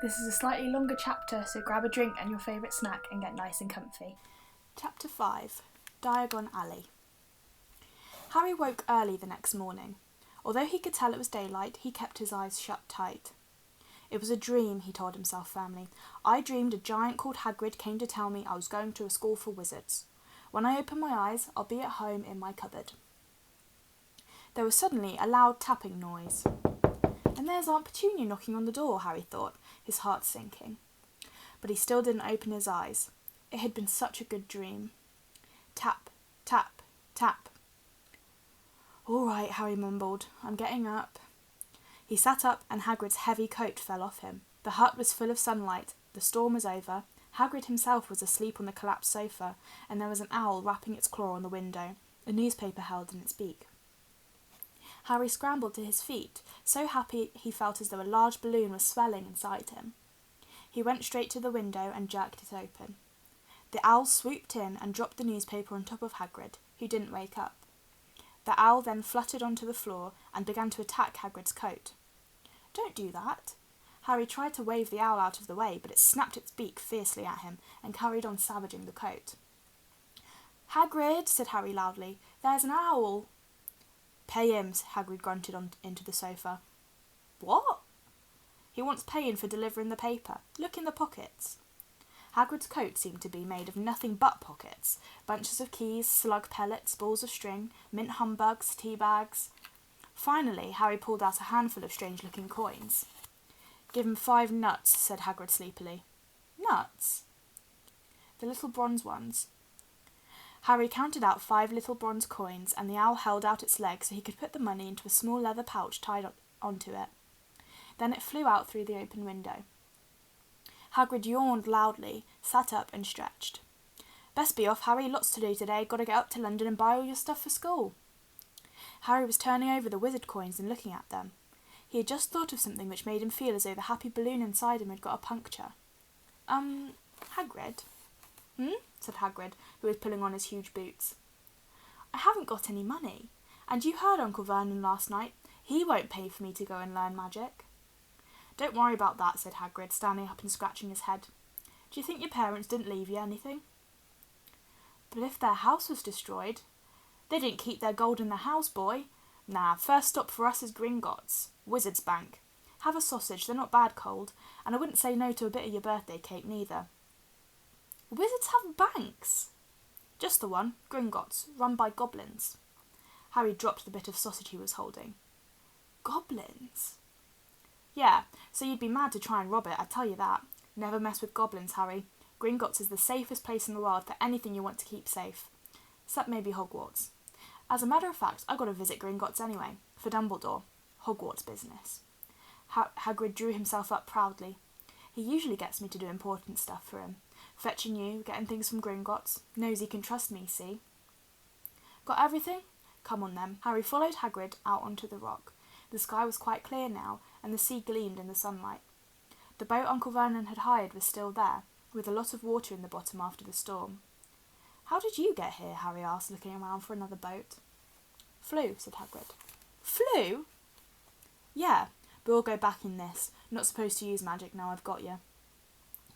This is a slightly longer chapter, so grab a drink and your favourite snack and get nice and comfy. Chapter 5. Diagon Alley. Harry woke early the next morning. Although he could tell it was daylight, he kept his eyes shut tight. It was a dream, he told himself firmly. I dreamed a giant called Hagrid came to tell me I was going to a school for wizards. When I open my eyes, I'll be at home in my cupboard. There was suddenly a loud tapping noise. And there's Aunt Petunia knocking on the door, Harry thought, his heart sinking. But he still didn't open his eyes. It had been such a good dream. Tap, tap, tap. All right, Harry mumbled. I'm getting up. He sat up and Hagrid's heavy coat fell off him. The hut was full of sunlight. The storm was over. Hagrid himself was asleep on the collapsed sofa, and there was an owl rapping its claw on the window, a newspaper held in its beak. Harry scrambled to his feet, so happy he felt as though a large balloon was swelling inside him. He went straight to the window and jerked it open. The owl swooped in and dropped the newspaper on top of Hagrid, who didn't wake up. The owl then fluttered onto the floor and began to attack Hagrid's coat. Don't do that. Harry tried to wave the owl out of the way, but it snapped its beak fiercely at him and carried on savaging the coat. Hagrid, said Harry loudly, there's an owl. Pay him, Hagrid grunted into the sofa. What? He wants paying for delivering the paper. Look in the pockets. Hagrid's coat seemed to be made of nothing but pockets. Bunches of keys, slug pellets, balls of string, mint humbugs, tea bags. Finally, Harry pulled out a handful of strange-looking coins. Give him 5 nuts, said Hagrid sleepily. Nuts? The little bronze ones. Harry counted out 5 little bronze coins, and the owl held out its leg so he could put the money into a small leather pouch tied onto it. Then it flew out through the open window. Hagrid yawned loudly, sat up and stretched. Best be off, Harry. Lots to do today. Got to get up to London and buy all your stuff for school. Harry was turning over the wizard coins and looking at them. He had just thought of something which made him feel as though the happy balloon inside him had got a puncture. Hagrid? Said Hagrid, who was pulling on his huge boots. I haven't got any money. And you heard Uncle Vernon last night. He won't pay for me to go and learn magic. Don't worry about that, said Hagrid, standing up and scratching his head. Do you think your parents didn't leave you anything? But if their house was destroyed... They didn't keep their gold in the house, boy. Nah, first stop for us is Gringotts, Wizard's Bank. Have a sausage, they're not bad cold, and I wouldn't say no to a bit of your birthday cake neither. Wizards have banks? Just the one, Gringotts, run by goblins. Harry dropped the bit of sausage he was holding. Goblins? Yeah, so you'd be mad to try and rob it, I tell you that. Never mess with goblins, Harry. Gringotts is the safest place in the world for anything you want to keep safe. Except maybe Hogwarts. As a matter of fact, I got to visit Gringotts anyway, for Dumbledore. Hogwarts business. Hagrid drew himself up proudly. He usually gets me to do important stuff for him. Fetching you, getting things from Gringotts. Knows he can trust me, see? Got everything? Come on then. Harry followed Hagrid out onto the rock. The sky was quite clear now, and the sea gleamed in the sunlight. The boat Uncle Vernon had hired was still there, with a lot of water in the bottom after the storm. How did you get here? Harry asked, looking around for another boat. Flew, said Hagrid. Flew? Yeah, but we'll go back in this. Not supposed to use magic now I've got you.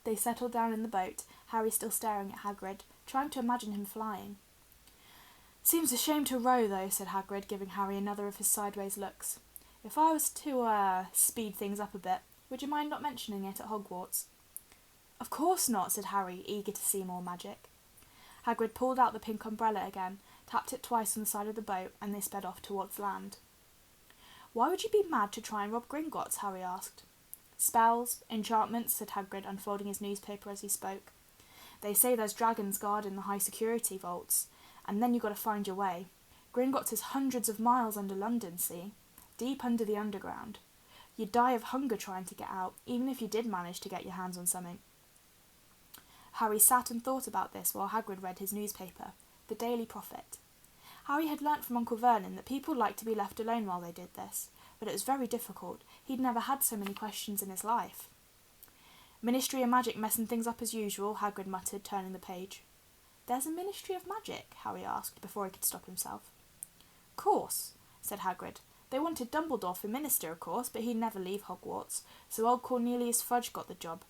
They settled down in the boat, Harry still staring at Hagrid, trying to imagine him flying. Seems a shame to row, though, said Hagrid, giving Harry another of his sideways looks. If I was to, speed things up a bit, would you mind not mentioning it at Hogwarts? Of course not, said Harry, eager to see more magic. Hagrid pulled out the pink umbrella again, tapped it twice on the side of the boat, and they sped off towards land. Why would you be mad to try and rob Gringotts? Harry asked. Spells, enchantments, said Hagrid, unfolding his newspaper as he spoke. They say there's dragons guarding the high security vaults, and then you got to find your way. Gringotts is hundreds of miles under London, see? Deep under the underground. You'd die of hunger trying to get out, even if you did manage to get your hands on something. Harry sat and thought about this while Hagrid read his newspaper, The Daily Prophet. Harry had learnt from Uncle Vernon that people liked to be left alone while they did this, but it was very difficult. He'd never had so many questions in his life. Ministry of Magic messing things up as usual, Hagrid muttered, turning the page. There's a Ministry of Magic? Harry asked, before he could stop himself. Course, said Hagrid. They wanted Dumbledore for minister, of course, but he'd never leave Hogwarts, so old Cornelius Fudge got the job.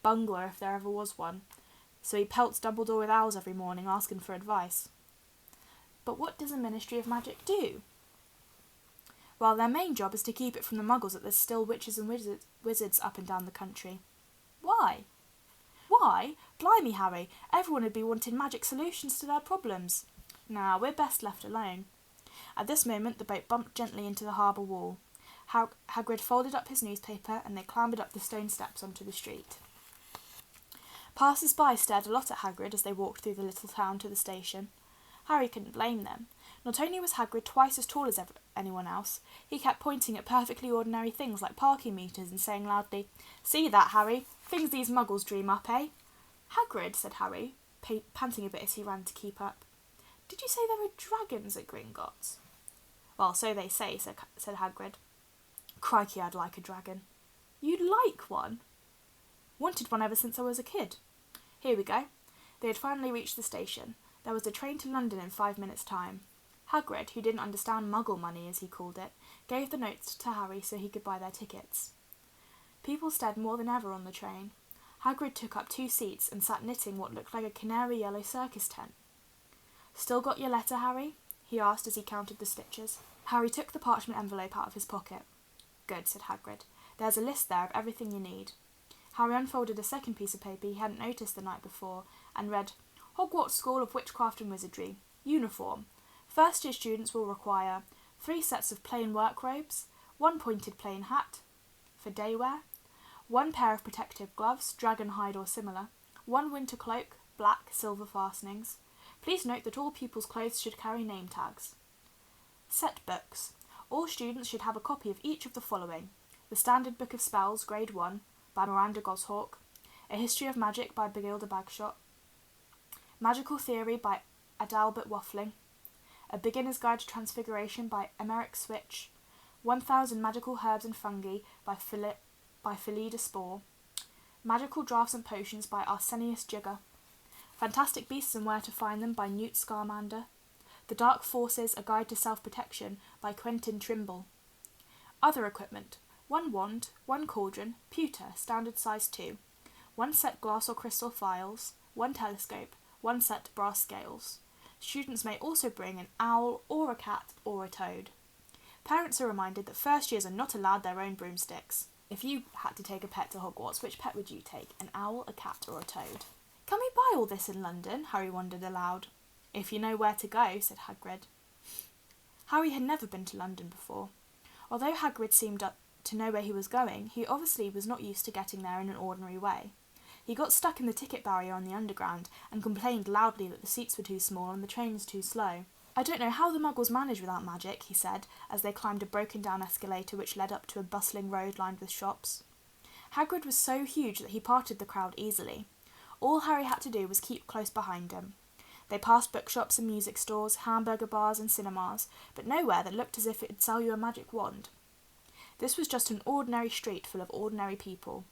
Bungler, if there ever was one. So he pelts Dumbledore with owls every morning, asking for advice. But what does a Ministry of Magic do? Well, their main job is to keep it from the muggles that there's still witches and wizards up and down the country. Why? Why? Blimey, Harry, everyone would be wanting magic solutions to their problems. Nah, we're best left alone. At this moment, the boat bumped gently into the harbour wall. Hagrid folded up his newspaper and they clambered up the stone steps onto the street. Passers-by stared a lot at Hagrid as they walked through the little town to the station. Harry couldn't blame them. Not only was Hagrid twice as tall as anyone else, he kept pointing at perfectly ordinary things like parking meters and saying loudly, "See that, Harry? Things these muggles dream up, eh?" "Hagrid," said Harry, panting a bit as he ran to keep up. "Did you say there were dragons at Gringotts?" "Well, so they say," said Hagrid. "Crikey, I'd like a dragon." "You'd like one?" "Wanted one ever since I was a kid." Here we go. They had finally reached the station. There was a train to London in 5 minutes' time. Hagrid, who didn't understand muggle money as he called it, gave the notes to Harry so he could buy their tickets. People stared more than ever on the train. Hagrid took up 2 seats and sat knitting what looked like a canary yellow circus tent. "Still got your letter, Harry?" he asked as he counted the stitches. Harry took the parchment envelope out of his pocket. "Good," said Hagrid. "There's a list there of everything you need." Harry unfolded a second piece of paper he hadn't noticed the night before and read, "Hogwarts School of Witchcraft and Wizardry. Uniform. First-year students will require 3 sets of plain work robes, 1 pointed plain hat for day wear, 1 pair of protective gloves, dragon hide or similar, 1 winter cloak, black, silver fastenings. Please note that all pupils' clothes should carry name tags. Set books. All students should have a copy of each of the following: The Standard Book of Spells, Grade 1, by Miranda Goshawk, A History of Magic by Bagilda Bagshot, Magical Theory by Adalbert Waffling, A Beginner's Guide to Transfiguration by Emeric Switch, 1000 Magical Herbs and Fungi by Philida Spore, Magical Draughts and Potions by Arsenius Jigger, Fantastic Beasts and Where to Find Them by Newt Scamander, The Dark Forces, A Guide to Self-Protection by Quentin Trimble. Other equipment: 1 wand, 1 cauldron, pewter, standard size 2, 1 set glass or crystal phials, 1 telescope, 1 set brass scales. Students may also bring an owl or a cat or a toad. Parents are reminded that first years are not allowed their own broomsticks. If you had to take a pet to Hogwarts, which pet would you take? An owl, a cat or a toad? "Can we buy all this in London?" Harry wondered aloud. "If you know where to go," said Hagrid. Harry had never been to London before. Although Hagrid seemed to know where he was going, he obviously was not used to getting there in an ordinary way. He got stuck in the ticket barrier on the Underground and complained loudly that the seats were too small and the train was too slow. "I don't know how the muggles manage without magic," he said, as they climbed a broken-down escalator which led up to a bustling road lined with shops. Hagrid was so huge that he parted the crowd easily. All Harry had to do was keep close behind him. They passed bookshops and music stores, hamburger bars and cinemas, but nowhere that looked as if it would sell you a magic wand. This was just an ordinary street full of ordinary people.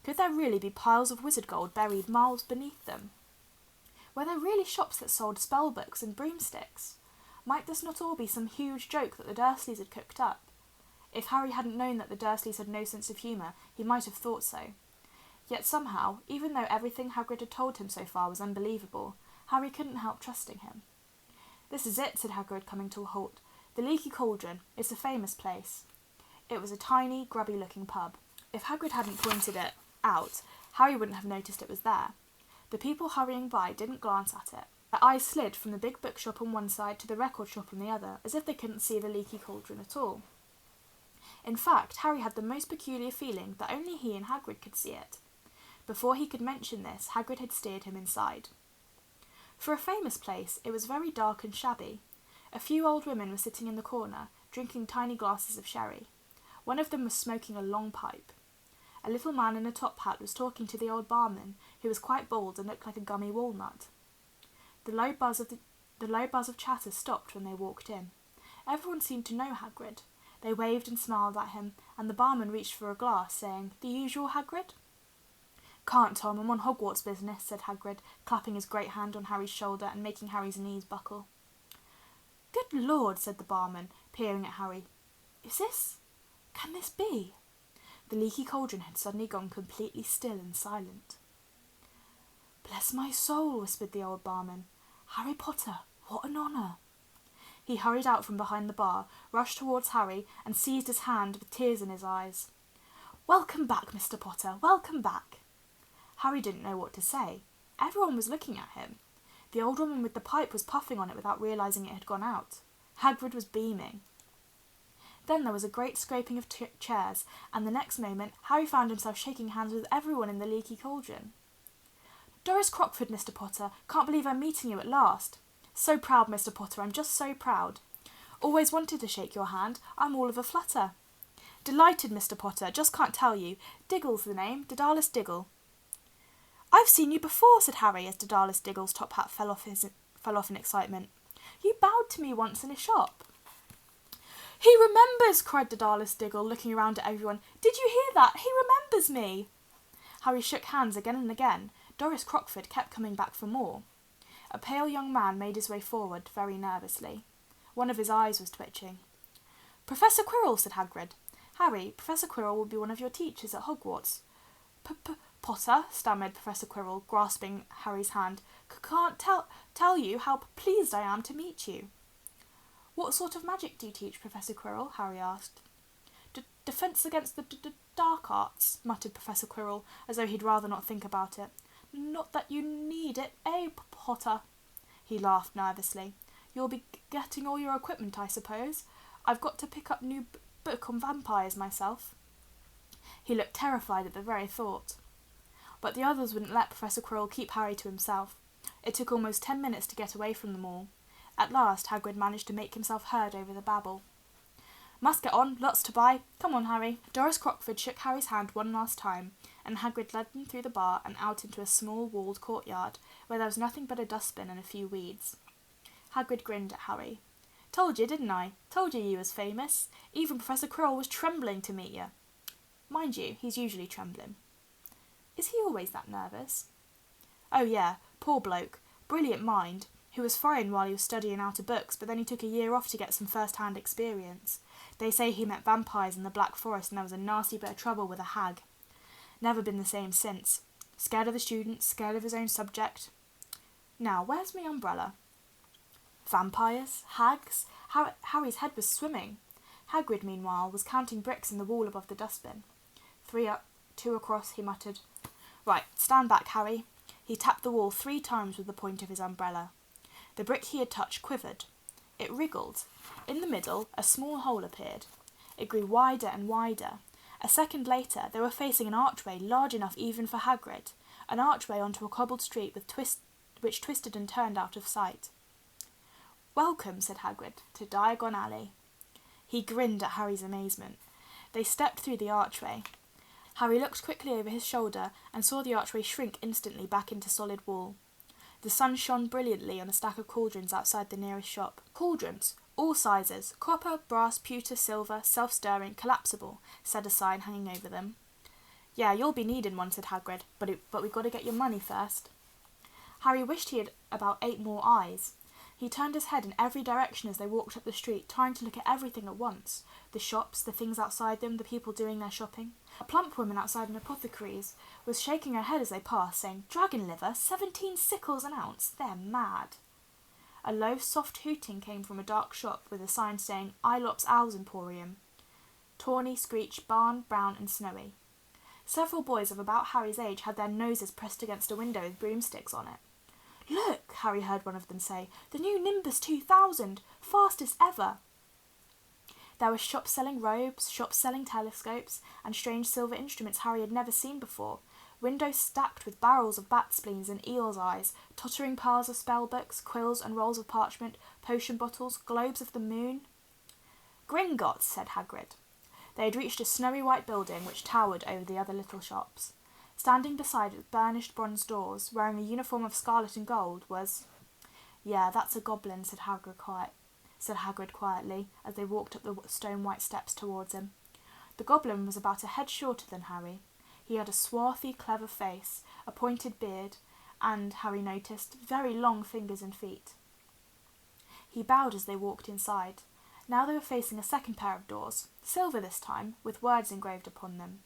Could there really be piles of wizard gold buried miles beneath them? Were there really shops that sold spell books and broomsticks? Might this not all be some huge joke that the Dursleys had cooked up? If Harry hadn't known that the Dursleys had no sense of humour, he might have thought so. Yet somehow, even though everything Hagrid had told him so far was unbelievable, Harry couldn't help trusting him. "This is it," said Hagrid, coming to a halt. "The Leaky Cauldron. It's a famous place." It was a tiny, grubby-looking pub. If Hagrid hadn't pointed it out, Harry wouldn't have noticed it was there. The people hurrying by didn't glance at it. Their eyes slid from the big bookshop on one side to the record shop on the other, as if they couldn't see the Leaky Cauldron at all. In fact, Harry had the most peculiar feeling that only he and Hagrid could see it. Before he could mention this, Hagrid had steered him inside. For a famous place, it was very dark and shabby. A few old women were sitting in the corner, drinking tiny glasses of sherry. One of them was smoking a long pipe. A little man in a top hat was talking to the old barman, who was quite bald and looked like a gummy walnut. The low buzz of chatter stopped when they walked in. Everyone seemed to know Hagrid. They waved and smiled at him, and the barman reached for a glass, saying, "The usual, Hagrid?" "Can't, Tom, I'm on Hogwarts business," said Hagrid, clapping his great hand on Harry's shoulder and making Harry's knees buckle. "Good Lord," said the barman, peering at Harry. Can this be? The leaky cauldron had suddenly gone completely still and silent. Bless my soul, whispered the old barman. Harry Potter, what an honour. He hurried out from behind the bar, rushed towards Harry, and seized his hand with tears in his eyes. Welcome back, Mr. Potter, welcome back. Harry didn't know what to say. Everyone was looking at him. The old woman with the pipe was puffing on it without realising it had gone out. Hagrid was beaming. Then there was a great scraping of chairs, and the next moment Harry found himself shaking hands with everyone in the leaky cauldron. Doris Crockford, Mr. Potter. Can't believe I'm meeting you at last. So proud, Mr. Potter. I'm just so proud. Always wanted to shake your hand. I'm all of a flutter. Delighted, Mr. Potter. Just can't tell you. Diggle's the name. Daedalus Diggle. I've seen you before, said Harry, as Daedalus Diggle's top hat fell off in excitement. You bowed to me once in a shop. He remembers, cried Daedalus Diggle, looking around at everyone. Did you hear that? He remembers me. Harry shook hands again and again. Doris Crockford kept coming back for more. A pale young man made his way forward, very nervously. One of his eyes was twitching. Professor Quirrell, said Hagrid. Harry, Professor Quirrell will be one of your teachers at Hogwarts. Potter, stammered Professor Quirrell, grasping Harry's hand. Can't tell you how pleased I am to meet you. What sort of magic do you teach, Professor Quirrell? Harry asked. Defence against the dark arts, muttered Professor Quirrell, as though he'd rather not think about it. Not that you need it, eh, Potter? He laughed nervously. You'll be getting all your equipment, I suppose. I've got to pick up a new book on vampires myself. He looked terrified at the very thought. But the others wouldn't let Professor Quirrell keep Harry to himself. It took almost 10 minutes to get away from them all. At last, Hagrid managed to make himself heard over the babble. Must get on, lots to buy. Come on, Harry. Doris Crockford shook Harry's hand one last time, and Hagrid led them through the bar and out into a small walled courtyard, where there was nothing but a dustbin and a few weeds. Hagrid grinned at Harry. Told you, didn't I? Told you was famous. Even Professor Quirrell was trembling to meet you. Mind you, he's usually trembling. Is he always that nervous? Oh yeah, poor bloke. Brilliant mind. Who was foreign while he was studying out of books, but then he took a year off to get some first-hand experience. They say he met vampires in the Black Forest and there was a nasty bit of trouble with a hag. Never been the same since. Scared of the students, scared of his own subject. Now, where's my umbrella? Vampires? Hags? Harry's head was swimming. Hagrid, meanwhile, was counting bricks in the wall above the dustbin. 3 up, 2 across, he muttered. Right, stand back, Harry. He tapped the wall 3 times with the point of his umbrella. The brick he had touched quivered. It wriggled. In the middle, a small hole appeared. It grew wider and wider. A second later, they were facing an archway large enough even for Hagrid, an archway onto a cobbled street which twisted and turned out of sight. Welcome, said Hagrid, to Diagon Alley. He grinned at Harry's amazement. They stepped through the archway. Harry looked quickly over his shoulder and saw the archway shrink instantly back into solid wall. The sun shone brilliantly on a stack of cauldrons outside the nearest shop. Cauldrons, all sizes, copper, brass, pewter, silver, self-stirring, collapsible, said a sign hanging over them. Yeah, you'll be needing one, said Hagrid, but we've got to get your money first. Harry wished he had about 8 more eyes. He turned his head in every direction as they walked up the street, trying to look at everything at once. The shops, the things outside them, the people doing their shopping. A plump woman outside an apothecary's was shaking her head as they passed, saying, Dragon liver, 17 sickles an ounce. They're mad. A low, soft hooting came from a dark shop with a sign saying, Ilops Owl's Emporium. Tawny, Screech, Barn, Brown and Snowy. Several boys of about Harry's age had their noses pressed against a window with broomsticks on it. Look, Harry heard one of them say, the new Nimbus 2000, fastest ever. There were shops selling robes, shops selling telescopes, and strange silver instruments Harry had never seen before, windows stacked with barrels of bat spleens and eel's eyes, tottering piles of spell books, quills and rolls of parchment, potion bottles, globes of the moon. Gringotts, said Hagrid. They had reached a snowy white building which towered over the other little shops. Standing beside its burnished bronze doors, wearing a uniform of scarlet and gold, was... Yeah, that's a goblin, said Hagrid quietly, as they walked up the stone-white steps towards him. The goblin was about a head shorter than Harry. He had a swarthy, clever face, a pointed beard, and, Harry noticed, very long fingers and feet. He bowed as they walked inside. Now they were facing a second pair of doors. silver this time, with words engraved upon them.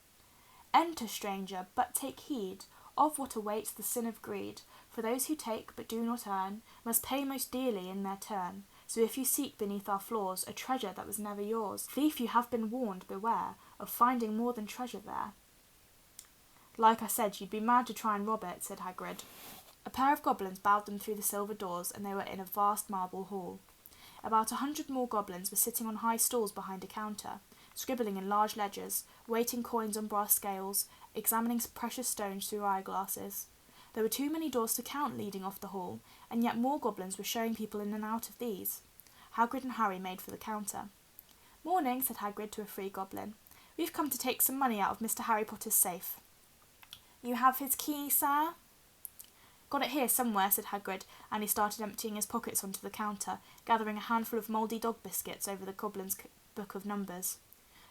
Enter, stranger, but take heed of what awaits the sin of greed, for those who take but do not earn must pay most dearly in their turn. So if you seek beneath our floors a treasure that was never yours, thief, you have been warned, beware of finding more than treasure there. Like I said, you'd be mad to try and rob it, said Hagrid. A pair of goblins bowed them through the silver doors, and they were in a vast marble hall. About 100 more goblins were sitting on high stools behind a counter, scribbling in large ledgers, weighting coins on brass scales, examining precious stones through eyeglasses. There were too many doors to count leading off the hall, and yet more goblins were showing people in and out of these. Hagrid and Harry made for the counter. Morning, said Hagrid to a free goblin. We've come to take some money out of Mr. Harry Potter's safe. You have his key, sir? Got it here somewhere, said Hagrid, and he started emptying his pockets onto the counter, gathering a handful of mouldy dog biscuits over the goblin's book of numbers.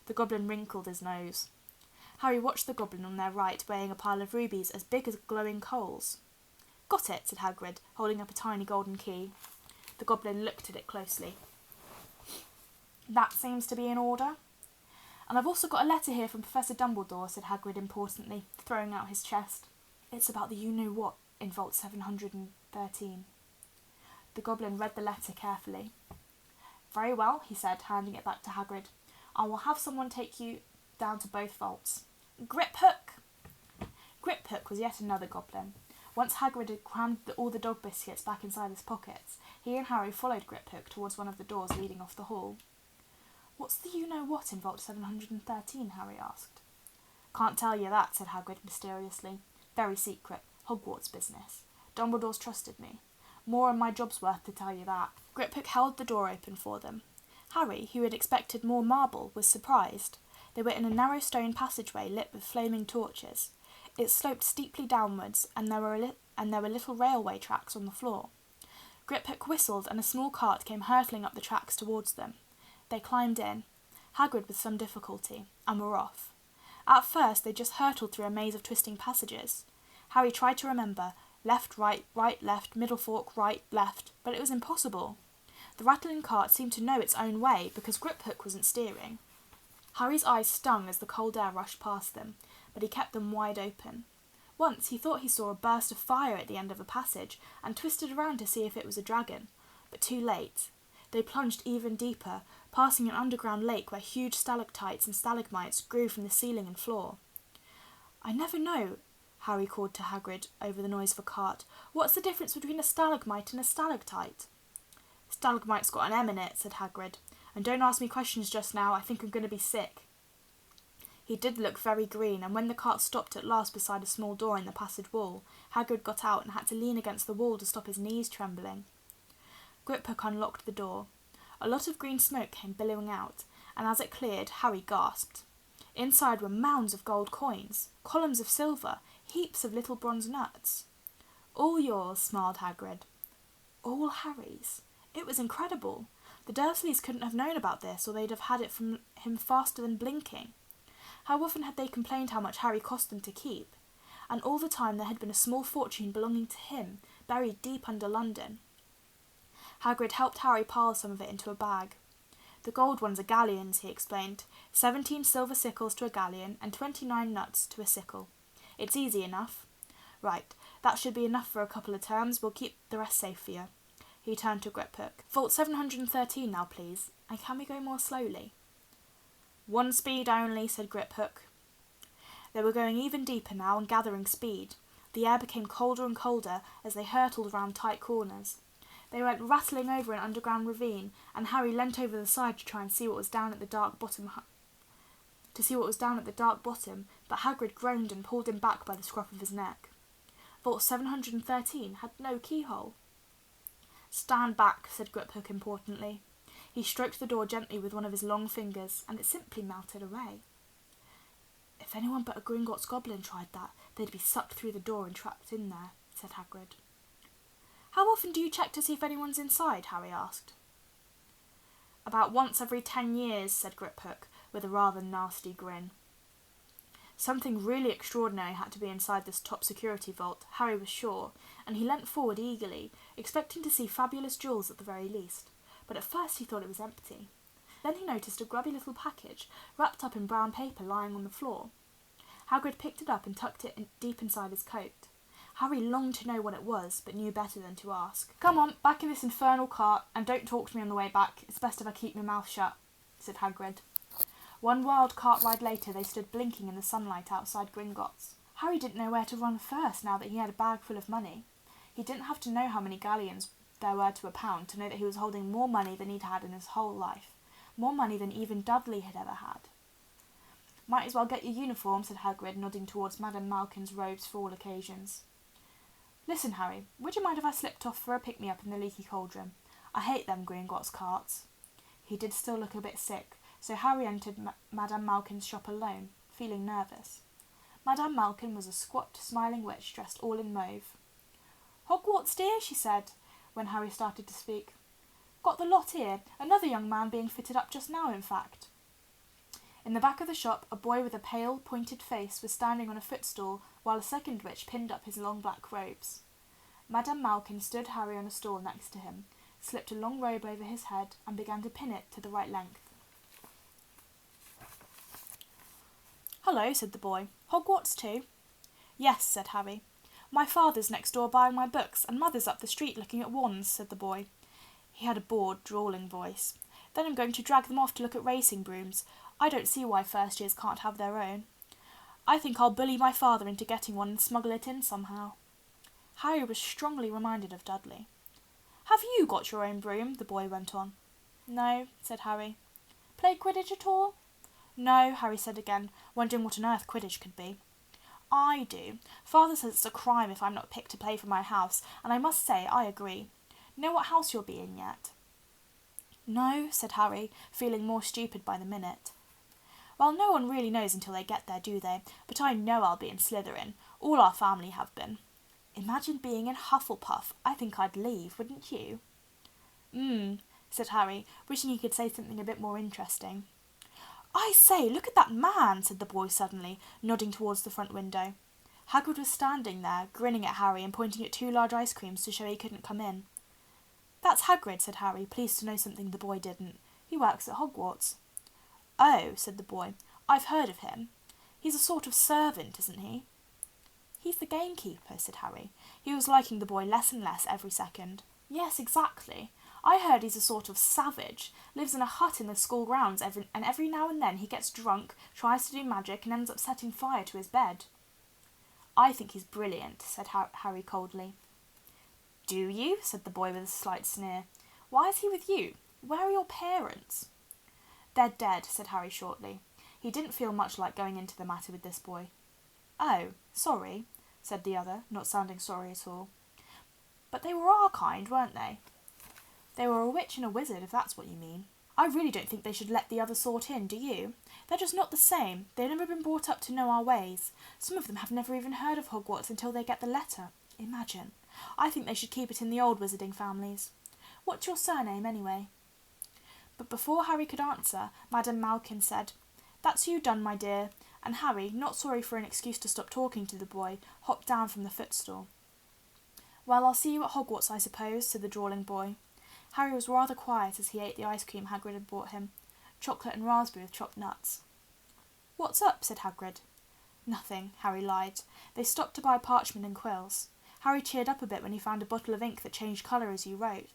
The goblin wrinkled his nose. Harry watched the goblin on their right, weighing a pile of rubies as big as glowing coals. Got it, said Hagrid, holding up a tiny golden key. The goblin looked at it closely. That seems to be in order. And I've also got a letter here from Professor Dumbledore, said Hagrid importantly, throwing out his chest. It's about the you-know-what in Vault 713. The goblin read the letter carefully. Very well, he said, handing it back to Hagrid. I will have someone take you down to both vaults. Griphook! Griphook was yet another goblin. Once Hagrid had crammed all the dog biscuits back inside his pockets, he and Harry followed Griphook towards one of the doors leading off the hall. What's the you-know-what in Vault 713? Harry asked. Can't tell you that, said Hagrid mysteriously. Very secret. Hogwarts business. Dumbledore's trusted me. More than my job's worth to tell you that. Griphook held the door open for them. Harry, who had expected more marble, was surprised. They were in a narrow stone passageway lit with flaming torches. It sloped steeply downwards, and there were little railway tracks on the floor. Griphook whistled, and a small cart came hurtling up the tracks towards them. They climbed in, Hagrid with some difficulty, and were off. At first they just hurtled through a maze of twisting passages. Harry tried to remember left, right, left, middle fork, right, left, but it was impossible. The rattling cart seemed to know its own way because Griphook wasn't steering. Harry's eyes stung as the cold air rushed past them, but he kept them wide open. Once he thought he saw a burst of fire at the end of a passage and twisted around to see if it was a dragon, but too late. They plunged even deeper, passing an underground lake where huge stalactites and stalagmites grew from the ceiling and floor. I never know, Harry called to Hagrid over the noise of a cart. What's the difference between a stalagmite and a stalactite? Stalagmite's got an M in it, said Hagrid. And don't ask me questions just now, I think I'm going to be sick. He did look very green, and when the cart stopped at last beside a small door in the passage wall, Hagrid got out and had to lean against the wall to stop his knees trembling. Griphook unlocked the door. A lot of green smoke came billowing out, and as it cleared, Harry gasped. Inside were mounds of gold coins, columns of silver, heaps of little bronze nuts. All yours, smiled Hagrid. All Harry's. It was incredible. The Dursleys couldn't have known about this, or they'd have had it from him faster than blinking. How often had they complained how much Harry cost them to keep? And all the time there had been a small fortune belonging to him, buried deep under London. Hagrid helped Harry pile some of it into a bag. The gold ones are galleons, he explained. 17 silver sickles to a galleon, and 29 nuts to a sickle. It's easy enough. Right, that should be enough for a couple of terms. We'll keep the rest safe for you. He turned to Griphook. Vault 713 now, please. And can we go more slowly? One speed only, said Griphook. They were going even deeper now and gathering speed. The air became colder and colder as they hurtled round tight corners. They went rattling over an underground ravine, and Harry leant over the side to try and see what was down at the dark bottom. But Hagrid groaned and pulled him back by the scruff of his neck. Vault 713 had no keyhole. Stand back, said Griphook importantly. He stroked the door gently with one of his long fingers, and it simply melted away. If anyone but a Gringotts goblin tried that, they'd be sucked through the door and trapped in there, said Hagrid. How often do you check to see if anyone's inside? Harry asked. About once every 10 years, said Griphook, with a rather nasty grin. Something really extraordinary had to be inside this top security vault, Harry was sure, and he leant forward eagerly, expecting to see fabulous jewels at the very least. But at first he thought it was empty. Then he noticed a grubby little package wrapped up in brown paper lying on the floor. Hagrid picked it up and tucked it deep inside his coat. Harry longed to know what it was, but knew better than to ask. "Come on, back in this infernal cart, and don't talk to me on the way back. It's best if I keep my mouth shut," said Hagrid. One wild cart ride later, they stood blinking in the sunlight outside Gringotts. Harry didn't know where to run first now that he had a bag full of money. He didn't have to know how many galleons there were to a pound to know that he was holding more money than he'd had in his whole life. More money than even Dudley had ever had. "Might as well get your uniform," said Hagrid, nodding towards Madame Malkin's robes for all occasions. "Listen, Harry, would you mind if I slipped off for a pick-me-up in the Leaky Cauldron? I hate them Gringotts carts." He did still look a bit sick, so Harry entered Madame Malkin's shop alone, feeling nervous. Madame Malkin was a squat, smiling witch dressed all in mauve. "Hogwarts, dear," she said, when Harry started to speak. "Got the lot here. Another young man being fitted up just now, in fact." In the back of the shop, a boy with a pale, pointed face was standing on a footstool while a second witch pinned up his long black robes. Madame Malkin stood Harry on a stool next to him, slipped a long robe over his head, and began to pin it to the right length. "Hello," said the boy. "Hogwarts too?" "Yes," said Harry. "My father's next door buying my books, and mother's up the street looking at wands," said the boy. He had a bored, drawling voice. "Then I'm going to drag them off to look at racing brooms. I don't see why first years can't have their own. I think I'll bully my father into getting one and smuggle it in somehow." Harry was strongly reminded of Dudley. "Have you got your own broom?" the boy went on. "No," said Harry. "Play Quidditch at all?" "No," Harry said again, wondering what on earth Quidditch could be. "I do. Father says it's a crime if I'm not picked to play for my house, and I must say I agree. Know what house you'll be in yet?" "No," said Harry, feeling more stupid by the minute. "Well, no one really knows until they get there, do they? But I know I'll be in Slytherin. All our family have been." "Imagine being in Hufflepuff. I think I'd leave, wouldn't you?" Said Harry, wishing he could say something a bit more interesting. "I say, look at that man," said the boy suddenly, nodding towards the front window. Hagrid was standing there, grinning at Harry and pointing at 2 large ice creams to show he couldn't come in. "That's Hagrid," said Harry, pleased to know something the boy didn't. "He works at Hogwarts." "Oh," said the boy, "I've heard of him. He's a sort of servant, isn't he?" "He's the gamekeeper," said Harry. He was liking the boy less and less every second. "Yes, exactly. I heard he's a sort of savage, lives in a hut in the school grounds, and every now and then he gets drunk, tries to do magic, and ends up setting fire to his bed." "I think he's brilliant," said Harry coldly. "Do you?" said the boy with a slight sneer. "Why is he with you? Where are your parents?" "They're dead," said Harry shortly. He didn't feel much like going into the matter with this boy. "Oh, sorry," said the other, not sounding sorry at all. "But they were our kind, weren't they?" "They were a witch and a wizard, if that's what you mean. I really don't think they should let the other sort in, do you? They're just not the same. They've never been brought up to know our ways. Some of them have never even heard of Hogwarts until they get the letter. Imagine. I think they should keep it in the old wizarding families. What's your surname, anyway?" But before Harry could answer, Madame Malkin said, "That's you done, my dear," and Harry, not sorry for an excuse to stop talking to the boy, hopped down from the footstool. "Well, I'll see you at Hogwarts, I suppose," said the drawling boy. Harry was rather quiet as he ate the ice cream Hagrid had brought him, chocolate and raspberry with chopped nuts. "What's up?" said Hagrid. "Nothing," Harry lied. "They stopped to buy parchment and quills." Harry cheered up a bit when he found a bottle of ink that changed colour as you wrote.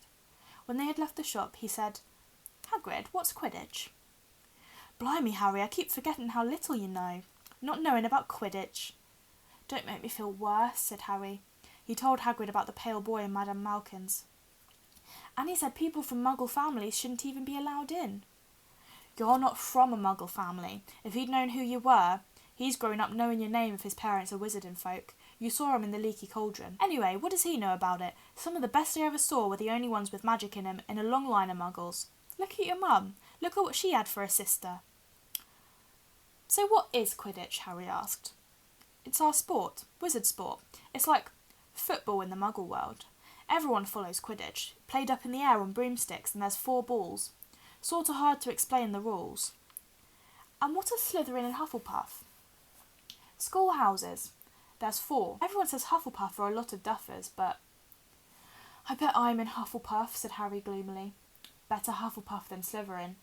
When they had left the shop, he said, "Hagrid, what's Quidditch?" "Blimey, Harry, I keep forgetting how little you know. Not knowing about Quidditch." "Don't make me feel worse," said Harry. He told Hagrid about the pale boy in Madame Malkin's. "And he said people from Muggle families shouldn't even be allowed in." "You're not from a Muggle family. If he'd known who you were, he's grown up knowing your name if his parents are wizarding folk. You saw him in the Leaky Cauldron. Anyway, what does he know about it? Some of the best I ever saw were the only ones with magic in them, in a long line of Muggles. Look at your mum. Look at what she had for a sister." "So what is Quidditch?" Harry asked. "It's our sport. Wizard sport. It's like football in the Muggle world. Everyone follows Quidditch, played up in the air on broomsticks, and there's 4 balls. Sort of hard to explain the rules." "And what are Slytherin and Hufflepuff?" "Schoolhouses. There's 4. Everyone says Hufflepuff are a lot of duffers, but—" "I bet I'm in Hufflepuff," said Harry gloomily. "Better Hufflepuff than Slytherin,"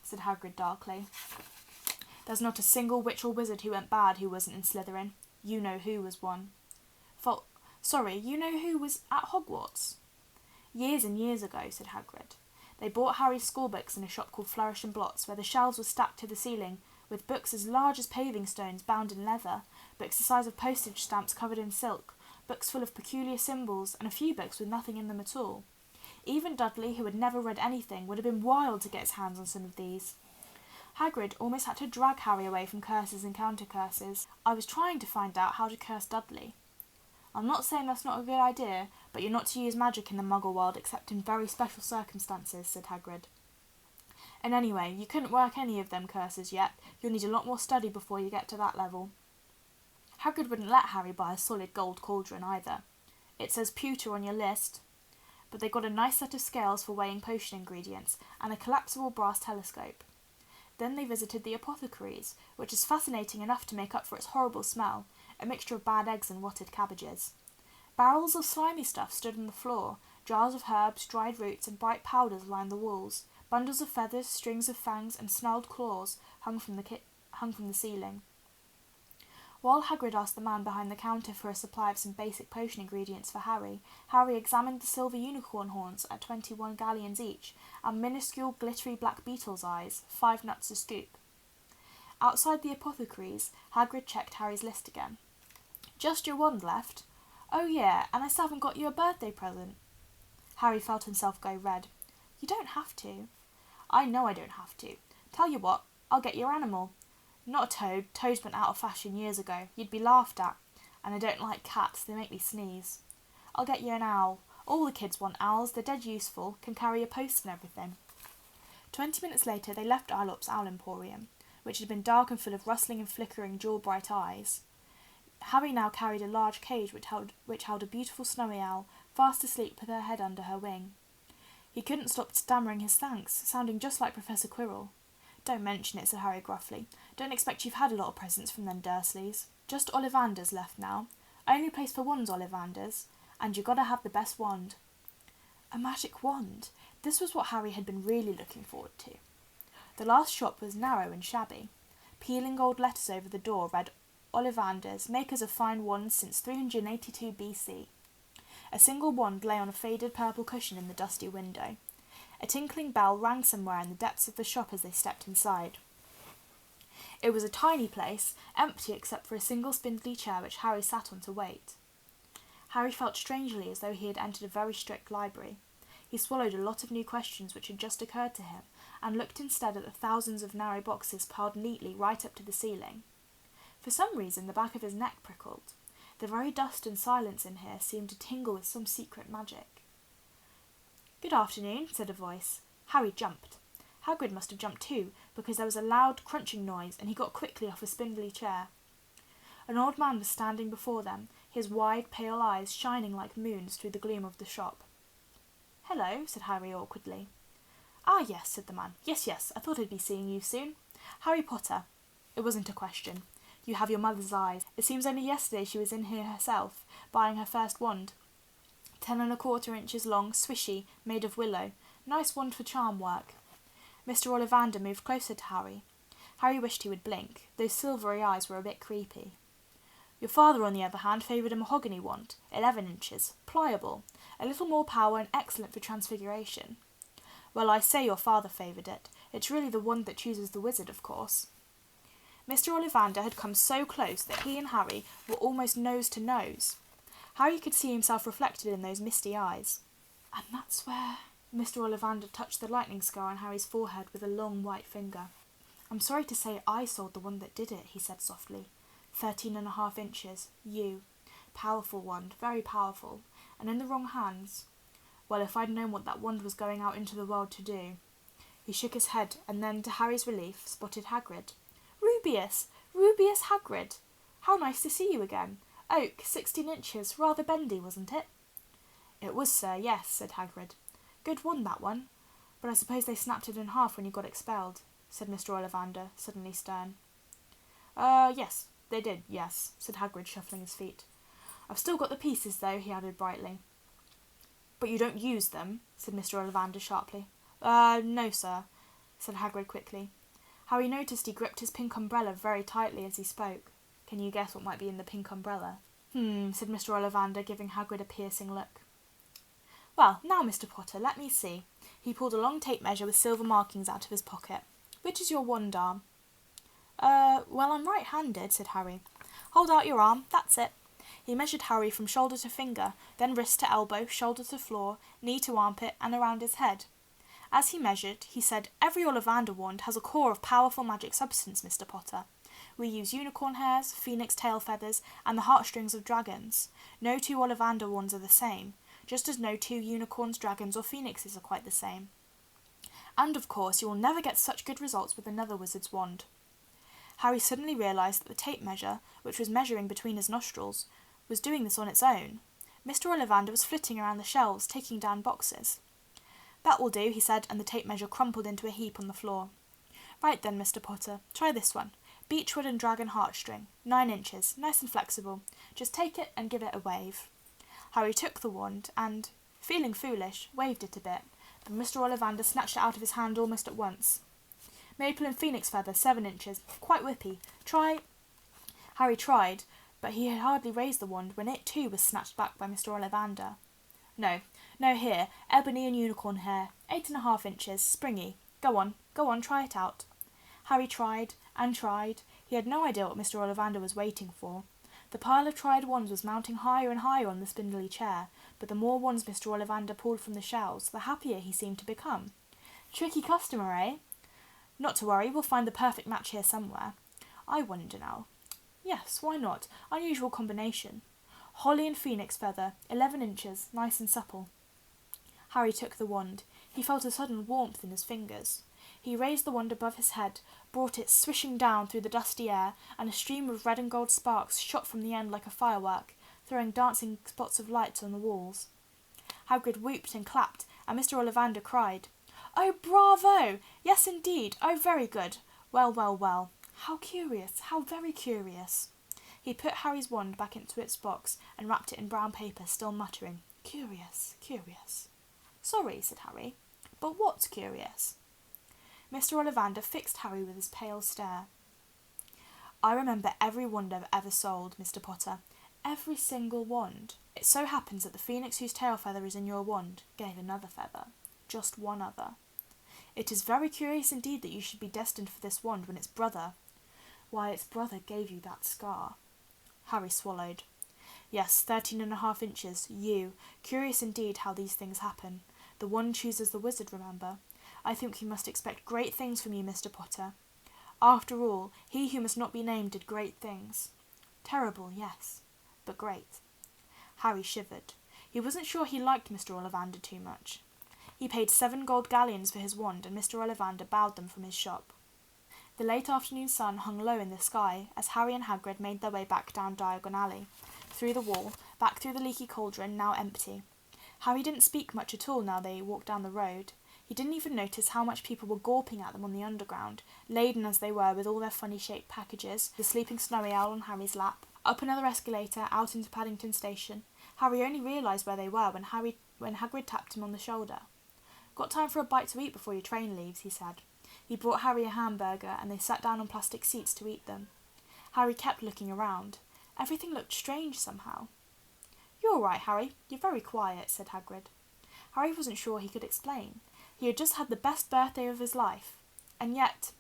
said Hagrid darkly. There's not a single witch or wizard who went bad who wasn't in Slytherin. You know who was one. You know who was at Hogwarts? Years and years ago, said Hagrid. They bought Harry's schoolbooks in a shop called Flourish and Blots, where the shelves were stacked to the ceiling, with books as large as paving stones bound in leather, books the size of postage stamps covered in silk, books full of peculiar symbols, and a few books with nothing in them at all. Even Dudley, who had never read anything, would have been wild to get his hands on some of these. Hagrid almost had to drag Harry away from curses and counter-curses. I was trying to find out how to curse Dudley. I'm not saying that's not a good idea, but you're not to use magic in the Muggle world except in very special circumstances, said Hagrid. And anyway, you couldn't work any of them curses yet. You'll need a lot more study before you get to that level. Hagrid wouldn't let Harry buy a solid gold cauldron either. It says pewter on your list, but they got a nice set of scales for weighing potion ingredients and a collapsible brass telescope. Then they visited the apothecaries, which is fascinating enough to make up for its horrible smell, a mixture of bad eggs and rotted cabbages. Barrels of slimy stuff stood on the floor, jars of herbs, dried roots, and bright powders lined the walls. Bundles of feathers, strings of fangs, and snarled claws hung from the ceiling. While Hagrid asked the man behind the counter for a supply of some basic potion ingredients for Harry, Harry examined the silver unicorn horns at 21 galleons each, and minuscule glittery black beetle's eyes, 5 nuts a scoop. Outside the apothecaries, Hagrid checked Harry's list again. Just your wand left? Oh yeah, and I still haven't got you a birthday present. Harry felt himself go red. You don't have to. I know I don't have to. Tell you what, I'll get your animal. Not a toad. Toads went out of fashion years ago. You'd be laughed at. And I don't like cats. They make me sneeze. I'll get you an owl. All the kids want owls. They're dead useful. Can carry a post and everything. 20 minutes later, they left Owlop's Owl Emporium, which had been dark and full of rustling and flickering jewel-bright eyes. Harry now carried a large cage which held a beautiful snowy owl, fast asleep with her head under her wing. He couldn't stop stammering his thanks, sounding just like Professor Quirrell. Don't mention it, said Harry gruffly. Don't expect you've had a lot of presents from them Dursleys. Just Ollivanders left now. Only place for one's Ollivanders, and you gotta have the best wand. A magic wand. This was what Harry had been really looking forward to. The last shop was narrow and shabby. Peeling gold letters over the door read Ollivanders, makers of fine wands since 382 BC. A single wand lay on a faded purple cushion in the dusty window. A tinkling bell rang somewhere in the depths of the shop as they stepped inside. It was a tiny place, empty except for a single spindly chair which Harry sat on to wait. Harry felt strangely as though he had entered a very strict library. He swallowed a lot of new questions which had just occurred to him, and looked instead at the thousands of narrow boxes piled neatly right up to the ceiling. For some reason the back of his neck prickled. The very dust and silence in here seemed to tingle with some secret magic. Good afternoon, said a voice. Harry jumped. Hagrid must have jumped too, because there was a loud crunching noise, and he got quickly off a spindly chair. An old man was standing before them, his wide, pale eyes shining like moons through the gloom of the shop. Hello, said Harry awkwardly. Ah, yes, said the man. Yes, I thought I'd be seeing you soon. Harry Potter. It wasn't a question. You have your mother's eyes. It seems only yesterday she was in here herself, buying her first wand. 10 1/4 inches long, swishy, made of willow. Nice wand for charm work. Mr. Ollivander moved closer to Harry. Harry wished he would blink. Those silvery eyes were a bit creepy. Your father, on the other hand, favoured a mahogany wand, 11 inches, pliable, a little more power and excellent for transfiguration. Well, I say your father favoured it. It's really the wand that chooses the wizard, of course. Mr. Ollivander had come so close that he and Harry were almost nose to nose. Harry could see himself reflected in those misty eyes. And that's where... Mr. Ollivander touched the lightning scar on Harry's forehead with a long white finger. I'm sorry to say I sold the one that did it, he said softly. 13 1/2 inches. You. Powerful wand, very powerful. And in the wrong hands. Well, if I'd known what that wand was going out into the world to do. He shook his head, and then, to Harry's relief, spotted Hagrid. Rubeus! Rubeus Hagrid! How nice to see you again. Oak, 16 inches, rather bendy, wasn't it? It was, sir, yes, said Hagrid. Good wand, that one. But I suppose they snapped it in half when you got expelled, said Mr. Ollivander, suddenly stern. Yes, they did, yes, said Hagrid, shuffling his feet. I've still got the pieces, though, he added brightly. But you don't use them, said Mr. Ollivander sharply. No, sir. said Hagrid quickly. Harry noticed he gripped his pink umbrella very tightly as he spoke. Can you guess what might be in the pink umbrella? Said Mr. Ollivander, giving Hagrid a piercing look. Well, now, Mr. Potter, let me see. He pulled a long tape measure with silver markings out of his pocket. Which is your wand arm? Well, I'm right-handed, said Harry. Hold out your arm, that's it. He measured Harry from shoulder to finger, then wrist to elbow, shoulder to floor, knee to armpit, and around his head. As he measured, he said, Every Ollivander wand has a core of powerful magic substance, Mr. Potter. We use unicorn hairs, phoenix tail feathers, and the heartstrings of dragons. No two Ollivander wands are the same, just as no two unicorns, dragons, or phoenixes are quite the same. And, of course, you will never get such good results with another wizard's wand. Harry suddenly realised that the tape measure, which was measuring between his nostrils, was doing this on its own. Mr. Ollivander was flitting around the shelves, taking down boxes. That will do, he said, and the tape measure crumpled into a heap on the floor. Right then, Mr. Potter, try this one. Beechwood and dragon heartstring, 9 inches, nice and flexible. Just take it and give it a wave. Harry took the wand and, feeling foolish, waved it a bit, but Mr. Ollivander snatched it out of his hand almost at once. Maple and phoenix feather, 7 inches, quite whippy. Try. Harry tried, but he had hardly raised the wand when it too was snatched back by Mr. Ollivander. No, here, ebony and unicorn hair, 8.5 inches, springy. Go on, try it out. Harry tried and tried. He had no idea what Mr. Ollivander was waiting for. The pile of tried wands was mounting higher and higher on the spindly chair, but the more wands Mr. Ollivander pulled from the shelves, the happier he seemed to become. Tricky customer, eh? Not to worry, we'll find the perfect match here somewhere. I wonder now. Yes, why not? Unusual combination. Holly and phoenix feather, 11 inches, nice and supple. Harry took the wand. He felt a sudden warmth in his fingers. He raised the wand above his head, brought it swishing down through the dusty air, and a stream of red and gold sparks shot from the end like a firework, throwing dancing spots of light on the walls. Hagrid whooped and clapped, and Mr. Ollivander cried, "Oh, bravo! Yes, indeed! Oh, very good! Well, well, well! How curious! How very curious!" He put Harry's wand back into its box and wrapped it in brown paper, still muttering, "Curious, curious." "Sorry," said Harry, "but what's curious?" Mr. Ollivander fixed Harry with his pale stare. "I remember every wand I've ever sold, Mr. Potter. Every single wand. It so happens that the phoenix whose tail feather is in your wand gave another feather. Just one other. It is very curious indeed that you should be destined for this wand when its brother... Why, its brother gave you that scar." Harry swallowed. "Yes, 13.5 inches. You. Curious indeed how these things happen. The wand chooses the wizard, remember. I think we must expect great things from you, Mr. Potter. After all, he who must not be named did great things. Terrible, yes, but great." Harry shivered. He wasn't sure he liked Mr. Ollivander too much. He paid 7 gold galleons for his wand, and Mr. Ollivander bowed them from his shop. The late afternoon sun hung low in the sky as Harry and Hagrid made their way back down Diagon Alley, through the wall, back through the leaky cauldron, now empty. Harry didn't speak much at all now they walked down the road. He didn't even notice how much people were gawping at them on the underground, laden as they were with all their funny-shaped packages, the sleeping Snowy Owl on Harry's lap, up another escalator, out into Paddington Station. Harry only realised where they were when Hagrid tapped him on the shoulder. "Got time for a bite to eat before your train leaves," he said. He brought Harry a hamburger, and they sat down on plastic seats to eat them. Harry kept looking around. Everything looked strange somehow. "You're all right, Harry. You're very quiet," said Hagrid. Harry wasn't sure he could explain. He had just had the best birthday of his life, and yet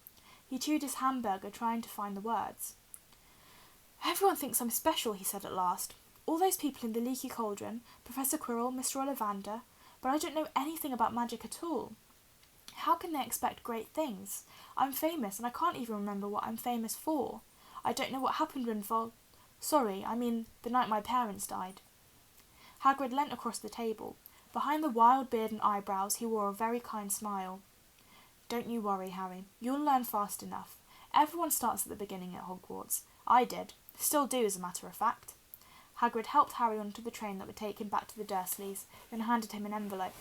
he chewed his hamburger trying to find the words. "Everyone thinks I'm special," he said at last. "All those people in the leaky cauldron, Professor Quirrell, Mr. Ollivander, but I don't know anything about magic at all. How can they expect great things? I'm famous, and I can't even remember what I'm famous for. I don't know what happened when the night my parents died." Hagrid leant across the table. Behind the wild beard and eyebrows he wore a very kind smile. "Don't you worry, Harry. You'll learn fast enough. Everyone starts at the beginning at Hogwarts. I did. Still do, as a matter of fact." Hagrid helped Harry onto the train that would take him back to the Dursleys, then handed him an envelope.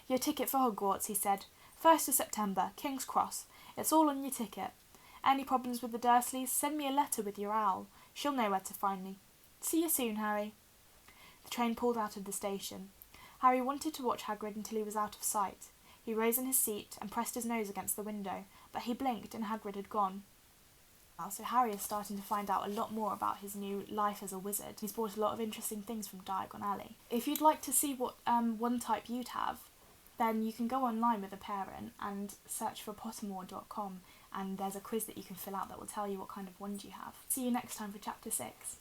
"Your ticket for Hogwarts," he said. "1st of September, King's Cross. It's all on your ticket. Any problems with the Dursleys, send me a letter with your owl. She'll know where to find me. See you soon, Harry." The train pulled out of the station. Harry wanted to watch Hagrid until he was out of sight. He rose in his seat and pressed his nose against the window, but he blinked and Hagrid had gone. So Harry is starting to find out a lot more about his new life as a wizard. He's bought a lot of interesting things from Diagon Alley. If you'd like to see what wand type you'd have, then you can go online with a parent and search for pottermore.com, and there's a quiz that you can fill out that will tell you what kind of wand you have. See you next time for chapter 6.